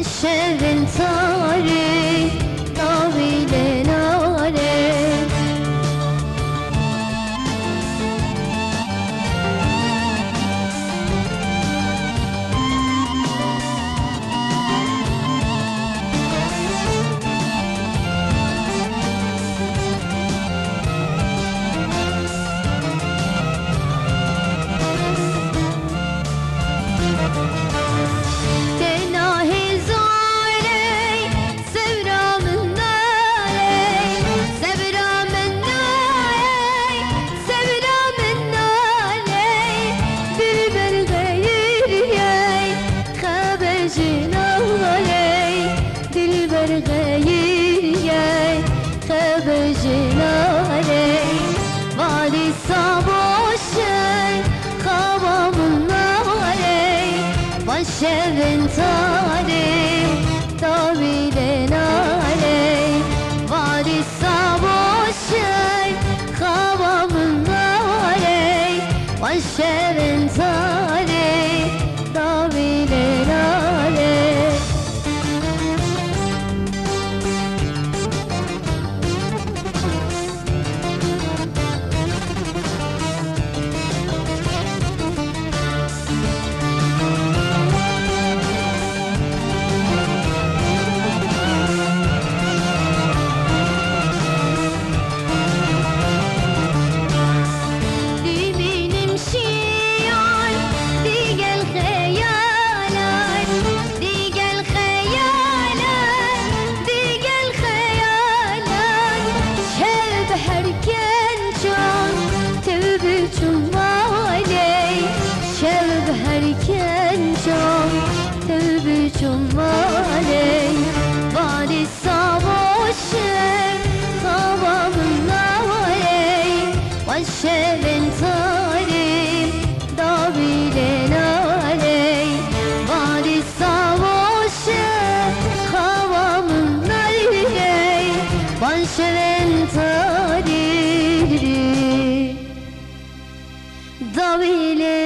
şerin tarih Navile nare şerin tarih Navile nare Varisa boşay Kavamın nare Van şerin tarih Navile nare Cumale Varisa boşer Kavamın nare Van şerin tarih Navile nare Varisa boşer Kavamın nare Van şerin tarih Navile